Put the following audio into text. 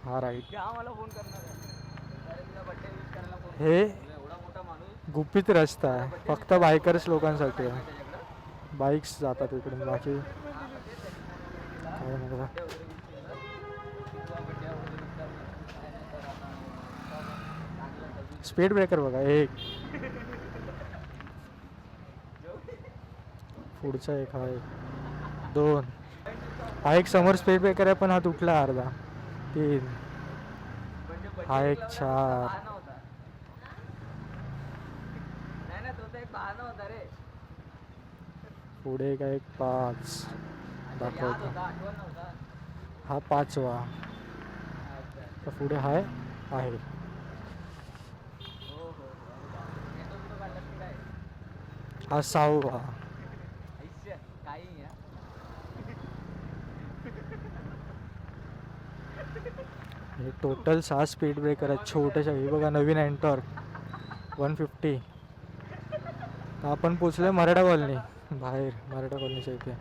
हा राईट. आम्हाला फोन करणार बर्थडे विश करायला फोन हे एवढा मोठा माणूस गुपित रस्ता आहे, फक्त बायकर्स लोकांसाठी आहे. बाईक्स जातात इकडून, बाकी काय नाही बघा. स्पीड ब्रेकर बघा, एक पुढचा एक हा एक, दोन, हा एक समोर स्पीड ब्रेकर आहे पण हा तुटला अर्धा. तीन, हा एक चार, नाही तो तर एक बहाणा होता रे. पुढे काय एक पाच दाखवतो, आठवण नव्हता. हा पाचवा. तर पुढे हाय आहे. हो हो काढलास की काय हा सहावा. आयुष्य काही या हे टोटल 6 स्पीड ब्रेकर आहेत छोट्याशा. हे बघा नवीन एंटॉर्क 150. आपण पोचलोय मराठा कॉलनी, बाहेर मराठा कॉलनीच्या इथे.